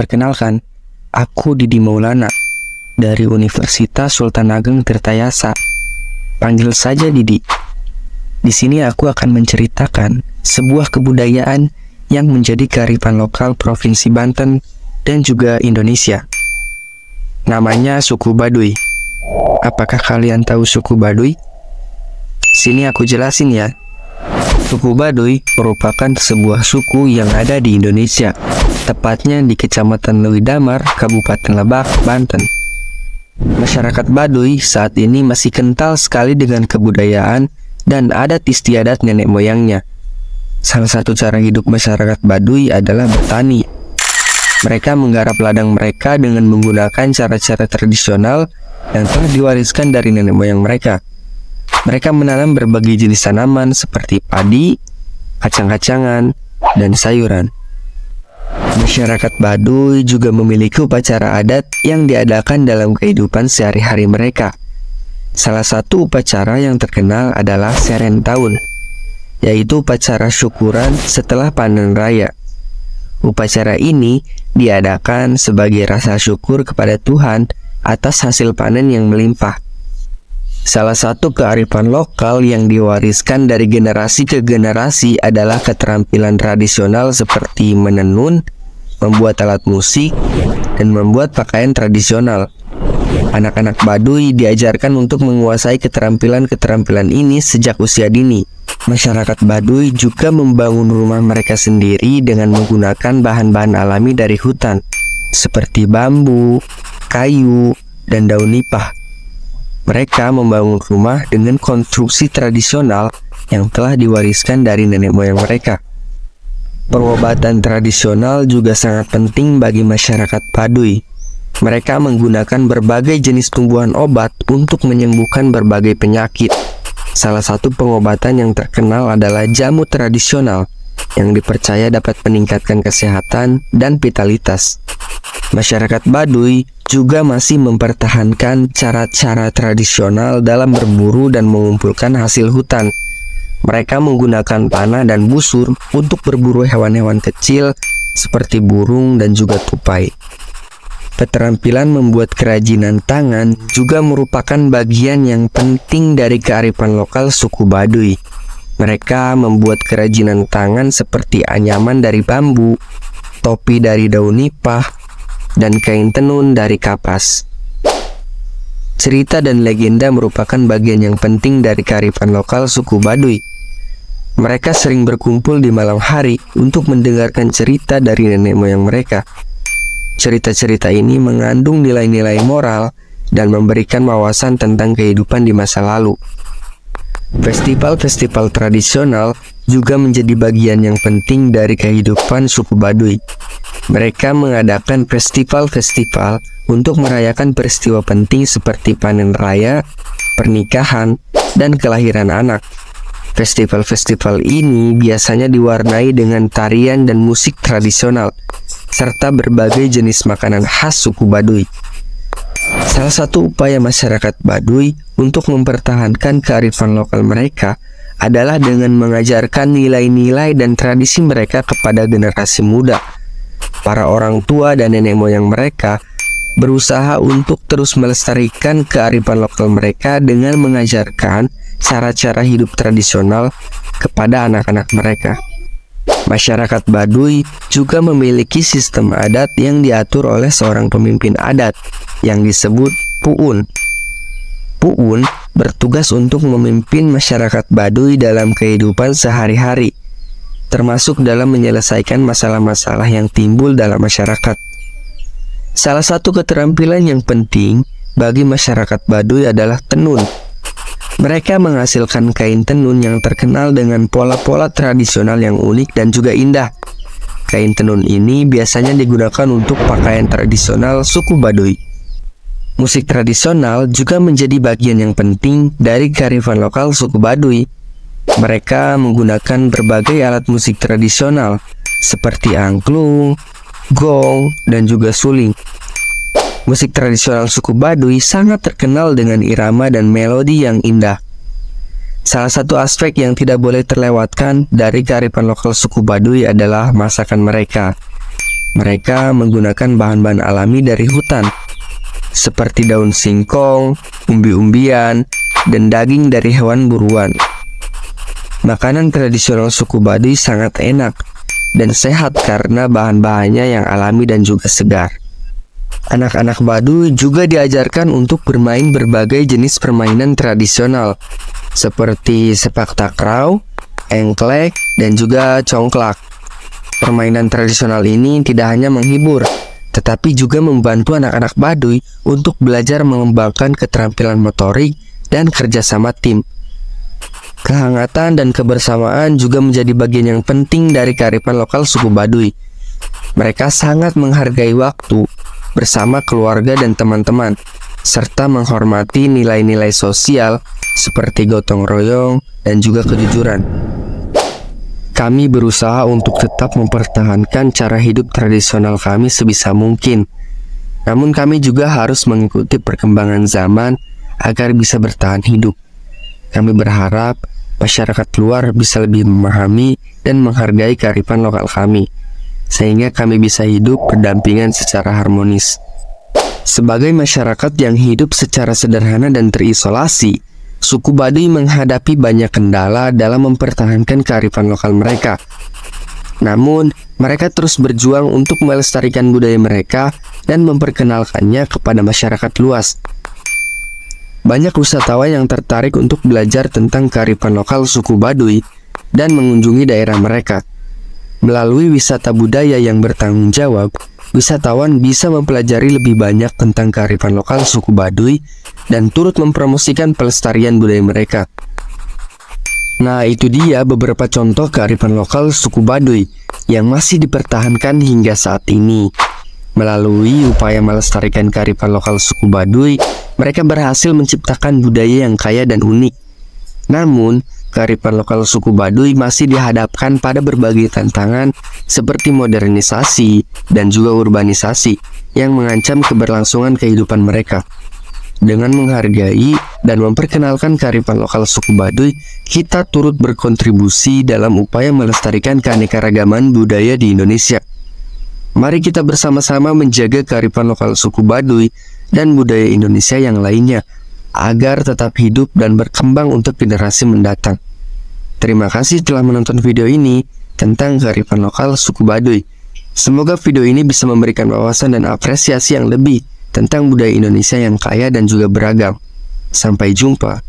Perkenalkan, aku Didi Maulana dari Universitas Sultan Ageng Tirtayasa. Panggil saja Didi. Di sini aku akan menceritakan sebuah kebudayaan yang menjadi kearifan lokal Provinsi Banten dan juga Indonesia. Namanya suku Baduy. Apakah kalian tahu suku Baduy? Sini aku jelasin ya. Suku Baduy merupakan sebuah suku yang ada di Indonesia, tepatnya di Kecamatan Lewi Damar, Kabupaten Lebak, Banten. Masyarakat Baduy saat ini masih kental sekali dengan kebudayaan dan adat istiadat nenek moyangnya. Salah satu cara hidup masyarakat Baduy adalah bertani. Mereka menggarap ladang mereka dengan menggunakan cara-cara tradisional yang telah diwariskan dari nenek moyang mereka. Mereka menanam berbagai jenis tanaman seperti padi, kacang-kacangan, dan sayuran. Masyarakat Baduy juga memiliki upacara adat yang diadakan dalam kehidupan sehari-hari mereka. Salah satu upacara yang terkenal adalah Seren Tahun, yaitu upacara syukuran setelah panen raya. Upacara ini diadakan sebagai rasa syukur kepada Tuhan atas hasil panen yang melimpah. Salah satu kearifan lokal yang diwariskan dari generasi ke generasi adalah keterampilan tradisional seperti menenun, membuat alat musik, dan membuat pakaian tradisional. Anak-anak Baduy diajarkan untuk menguasai keterampilan-keterampilan ini sejak usia dini. Masyarakat Baduy juga membangun rumah mereka sendiri dengan menggunakan bahan-bahan alami dari hutan, seperti bambu, kayu, dan daun nipah. Mereka membangun rumah dengan konstruksi tradisional yang telah diwariskan dari nenek moyang mereka. Pengobatan tradisional juga sangat penting bagi masyarakat Baduy. Mereka menggunakan berbagai jenis tumbuhan obat untuk menyembuhkan berbagai penyakit. Salah satu pengobatan yang terkenal adalah jamu tradisional yang dipercaya dapat meningkatkan kesehatan dan vitalitas. Masyarakat Baduy juga masih mempertahankan cara-cara tradisional dalam berburu dan mengumpulkan hasil hutan. Mereka menggunakan panah dan busur untuk berburu hewan-hewan kecil seperti burung dan juga tupai. Keterampilan membuat kerajinan tangan juga merupakan bagian yang penting dari kearifan lokal suku Baduy. Mereka membuat kerajinan tangan seperti anyaman dari bambu, topi dari daun nipah, dan kain tenun dari kapas. Cerita dan legenda merupakan bagian yang penting dari kearifan lokal suku Baduy. Mereka sering berkumpul di malam hari untuk mendengarkan cerita dari nenek moyang mereka. Cerita-cerita ini mengandung nilai-nilai moral dan memberikan wawasan tentang kehidupan di masa lalu. Festival-festival tradisional juga menjadi bagian yang penting dari kehidupan suku Baduy. Mereka mengadakan festival-festival untuk merayakan peristiwa penting seperti panen raya, pernikahan, dan kelahiran anak. Festival-festival ini biasanya diwarnai dengan tarian dan musik tradisional, serta berbagai jenis makanan khas suku Baduy. Salah satu upaya masyarakat Baduy untuk mempertahankan kearifan lokal mereka adalah dengan mengajarkan nilai-nilai dan tradisi mereka kepada generasi muda. Para orang tua dan nenek moyang mereka berusaha untuk terus melestarikan kearifan lokal mereka dengan mengajarkan cara-cara hidup tradisional kepada anak-anak mereka. Masyarakat Baduy juga memiliki sistem adat yang diatur oleh seorang pemimpin adat yang disebut Pu'un. Pu'un bertugas untuk memimpin masyarakat Baduy dalam kehidupan sehari-hari, termasuk dalam menyelesaikan masalah-masalah yang timbul dalam masyarakat. Salah satu keterampilan yang penting bagi masyarakat Baduy adalah tenun. Mereka menghasilkan kain tenun yang terkenal dengan pola-pola tradisional yang unik dan juga indah. Kain tenun ini biasanya digunakan untuk pakaian tradisional suku Baduy. Musik tradisional juga menjadi bagian yang penting dari kearifan lokal suku Baduy. Mereka menggunakan berbagai alat musik tradisional seperti angklung, gong, dan juga suling. Musik tradisional suku Baduy sangat terkenal dengan irama dan melodi yang indah. Salah satu aspek yang tidak boleh terlewatkan dari kearifan lokal suku Baduy adalah masakan mereka. Mereka menggunakan bahan-bahan alami dari hutan, seperti daun singkong, umbi-umbian, dan daging dari hewan buruan. Makanan tradisional suku Baduy sangat enak dan sehat karena bahan-bahannya yang alami dan juga segar. Anak-anak Baduy juga diajarkan untuk bermain berbagai jenis permainan tradisional seperti sepak takraw, engklek, dan juga congklak. Permainan tradisional ini tidak hanya menghibur, tetapi juga membantu anak-anak Baduy untuk belajar mengembangkan keterampilan motorik dan kerjasama tim. Kehangatan dan kebersamaan juga menjadi bagian yang penting dari kearifan lokal suku Baduy. Mereka sangat menghargai waktu bersama keluarga dan teman-teman, serta menghormati nilai-nilai sosial seperti gotong royong dan juga kejujuran. Kami berusaha untuk tetap mempertahankan cara hidup tradisional kami sebisa mungkin. Namun kami juga harus mengikuti perkembangan zaman agar bisa bertahan hidup. Kami berharap masyarakat luar bisa lebih memahami dan menghargai kearifan lokal kami, sehingga kami bisa hidup berdampingan secara harmonis. Sebagai masyarakat yang hidup secara sederhana dan terisolasi, suku Baduy menghadapi banyak kendala dalam mempertahankan kearifan lokal mereka. Namun, mereka terus berjuang untuk melestarikan budaya mereka dan memperkenalkannya kepada masyarakat luas. Banyak wisatawan yang tertarik untuk belajar tentang kearifan lokal suku Baduy dan mengunjungi daerah mereka. Melalui wisata budaya yang bertanggung jawab, wisatawan bisa mempelajari lebih banyak tentang kearifan lokal suku Baduy dan turut mempromosikan pelestarian budaya mereka. Nah, itu dia beberapa contoh kearifan lokal suku Baduy yang masih dipertahankan hingga saat ini. Melalui upaya melestarikan kearifan lokal suku Baduy, mereka berhasil menciptakan budaya yang kaya dan unik. Namun, kearifan lokal suku Baduy masih dihadapkan pada berbagai tantangan seperti modernisasi dan juga urbanisasi yang mengancam keberlangsungan kehidupan mereka. Dengan menghargai dan memperkenalkan kearifan lokal suku Baduy, kita turut berkontribusi dalam upaya melestarikan keanekaragaman budaya di Indonesia. Mari kita bersama-sama menjaga kearifan lokal suku Baduy dan budaya Indonesia yang lainnya agar tetap hidup dan berkembang untuk generasi mendatang. Terima kasih telah menonton video ini tentang kearifan lokal suku Baduy. Semoga video ini bisa memberikan wawasan dan apresiasi yang lebih tentang budaya Indonesia yang kaya dan juga beragam. Sampai jumpa.